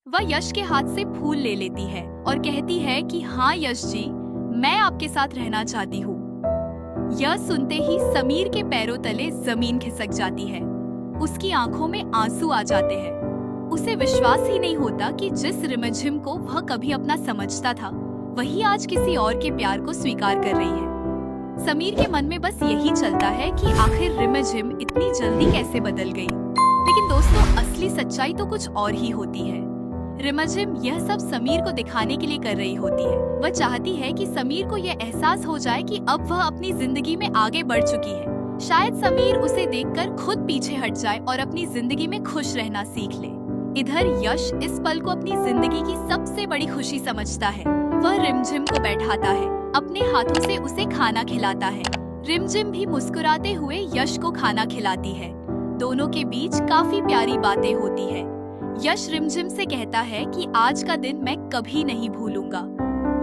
वह यश के हाथ से फूल ले लेती है और कहती है कि हाँ यश जी, मैं आपके साथ रहना चाहती हूँ। यह सुनते ही समीर के पैरों तले जमीन खिसक जाती है। उसकी आंखों में आंसू आ जाते हैं। उसे विश्वास ही नहीं होता कि जिस रिमझिम को वह कभी अपना समझता था, वही आज किसी और के प्यार को स्वीकार कर रही है। समीर के मन में बस यही चलता है कि आखिर रिमझिम इतनी जल्दी कैसे बदल गई। लेकिन दोस्तों, असली सच्चाई तो कुछ और ही होती है। रिमझिम यह सब समीर को दिखाने के लिए कर रही होती है। वह चाहती है कि समीर को यह एहसास हो जाए कि अब वह अपनी जिंदगी में आगे बढ़ चुकी है। शायद समीर उसे देखकर खुद पीछे हट जाए और अपनी जिंदगी में खुश रहना सीख ले। इधर यश इस पल को अपनी जिंदगी की सबसे बड़ी खुशी समझता है। वह रिमझिम को बैठाता है, अपने हाथों से उसे खाना खिलाता है। रिमझिम भी मुस्कुराते हुए यश को खाना खिलाती है। दोनों के बीच काफी प्यारी बातें होती है। यश रिमझिम से कहता है कि आज का दिन मैं कभी नहीं भूलूंगा।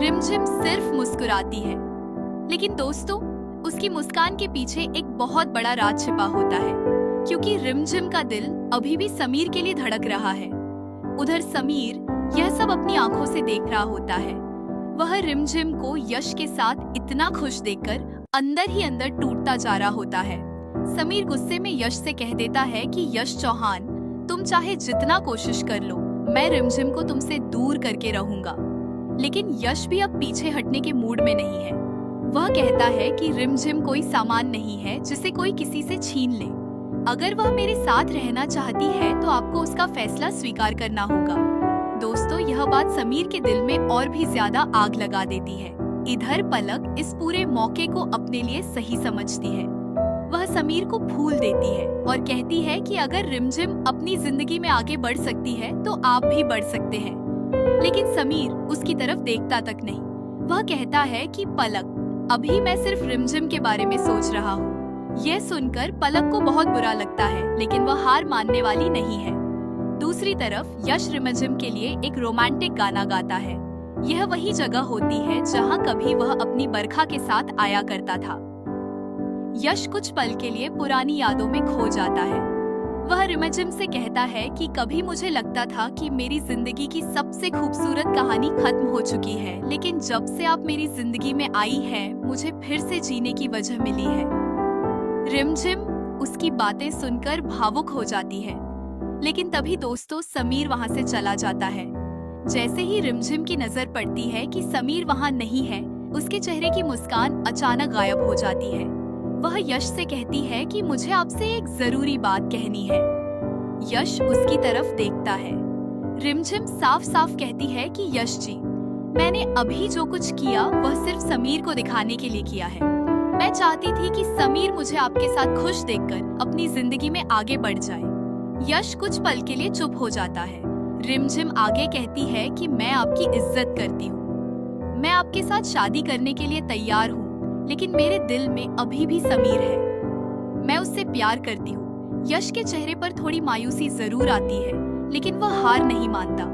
रिमझिम सिर्फ मुस्कुराती है, लेकिन दोस्तों, उसकी मुस्कान के पीछे एक बहुत बड़ा राज छिपा होता है, क्योंकि रिमझिम का दिल अभी भी समीर के लिए धड़क रहा है। उधर समीर यह सब अपनी आंखों से देख रहा होता है। वह रिमझिम को यश के साथ इतना खुश देखकर अंदर ही अंदर टूटता जा रहा होता है। समीर गुस्से में यश से कह देता है कि यश चौहान, तुम चाहे जितना कोशिश कर लो, मैं रिमझिम को तुमसे दूर करके रहूंगा। लेकिन यश भी अब पीछे हटने के मूड में नहीं है। वह कहता है कि रिमझिम कोई सामान नहीं है जिसे कोई किसी से छीन ले। अगर वह मेरे साथ रहना चाहती है तो आपको उसका फैसला स्वीकार करना होगा। दोस्तों, यह बात समीर के दिल में और भी ज्यादा आग लगा देती है। इधर पलक इस पूरे मौके को अपने लिए सही समझती है। वह समीर को फूल देती है और कहती है कि अगर रिमझिम अपनी जिंदगी में आगे बढ़ सकती है तो आप भी बढ़ सकते हैं। लेकिन समीर उसकी तरफ देखता तक नहीं। वह कहता है कि पलक, अभी मैं सिर्फ रिमझिम के बारे में सोच रहा हूँ। यह सुनकर पलक को बहुत बुरा लगता है, लेकिन वह हार मानने वाली नहीं है। दूसरी तरफ यश रिमझिम के लिए एक रोमांटिक गाना गाता है। यह वही जगह होती है जहाँ कभी वह अपनी बरखा के साथ आया करता था। यश कुछ पल के लिए पुरानी यादों में खो जाता है। वह रिमझिम से कहता है कि कभी मुझे लगता था कि मेरी जिंदगी की सबसे खूबसूरत कहानी खत्म हो चुकी है, लेकिन जब से आप मेरी जिंदगी में आई है, मुझे फिर से जीने की वजह मिली है। रिमझिम उसकी बातें सुनकर भावुक हो जाती है, लेकिन तभी दोस्तों समीर वहां से चला जाता है। जैसे ही रिमझिम की नजर पड़ती है कि समीर वहां नहीं है, उसके चेहरे की मुस्कान अचानक गायब हो जाती है। वह यश से कहती है कि मुझे आपसे एक जरूरी बात कहनी है। यश उसकी तरफ देखता है। रिमझिम साफ साफ कहती है कि यश जी, मैंने अभी जो कुछ किया वह सिर्फ समीर को दिखाने के लिए किया है। मैं चाहती थी कि समीर मुझे आपके साथ खुश देखकर अपनी जिंदगी में आगे बढ़ जाए। यश कुछ पल के लिए चुप हो जाता है। रिमझिम आगे कहती है कि मैं आपकी इज्जत करती हूँ। मैं आपके साथ शादी करने के लिए तैयार हूँ, लेकिन मेरे दिल में अभी भी समीर है। मैं उससे प्यार करती हूँ। यश के चेहरे पर थोड़ी मायूसी जरूर आती है, लेकिन वह हार नहीं मानता।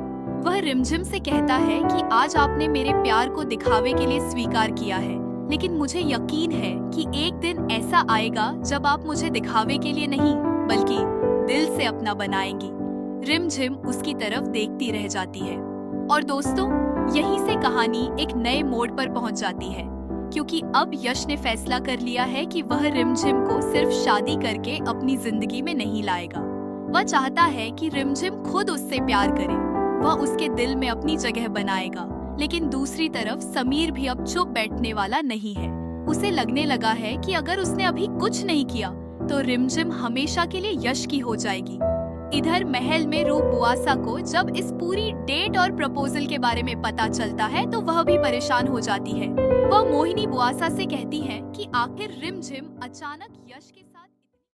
वह रिमझिम से कहता है कि आज आपने मेरे प्यार को दिखावे के लिए स्वीकार किया है, लेकिन मुझे यकीन है कि एक दिन ऐसा आएगा जब आप मुझे दिखावे के लिए नहीं, बल्कि दिल से अपना बनाएंगी। रिमझिम उसकी तरफ देखती रह जाती है। और दोस्तों, यहीं से कहानी एक नए मोड़ पर पहुंच जाती है, क्योंकि अब यश ने फैसला कर लिया है कि वह रिमझिम को सिर्फ शादी करके अपनी जिंदगी में नहीं लाएगा। वह चाहता है कि रिमझिम खुद उससे प्यार करे। वह उसके दिल में अपनी जगह बनाएगा। लेकिन दूसरी तरफ समीर भी अब चुप बैठने वाला नहीं है। उसे लगने लगा है कि अगर उसने अभी कुछ नहीं किया तो रिमझिम हमेशा के लिए यश की हो जाएगी। इधर महल में रूप बुआसा को जब इस पूरी डेट और प्रपोजल के बारे में पता चलता है तो वह भी परेशान हो जाती है। वह मोहिनी बुआसा से कहती है कि आखिर रिमझिम अचानक यश के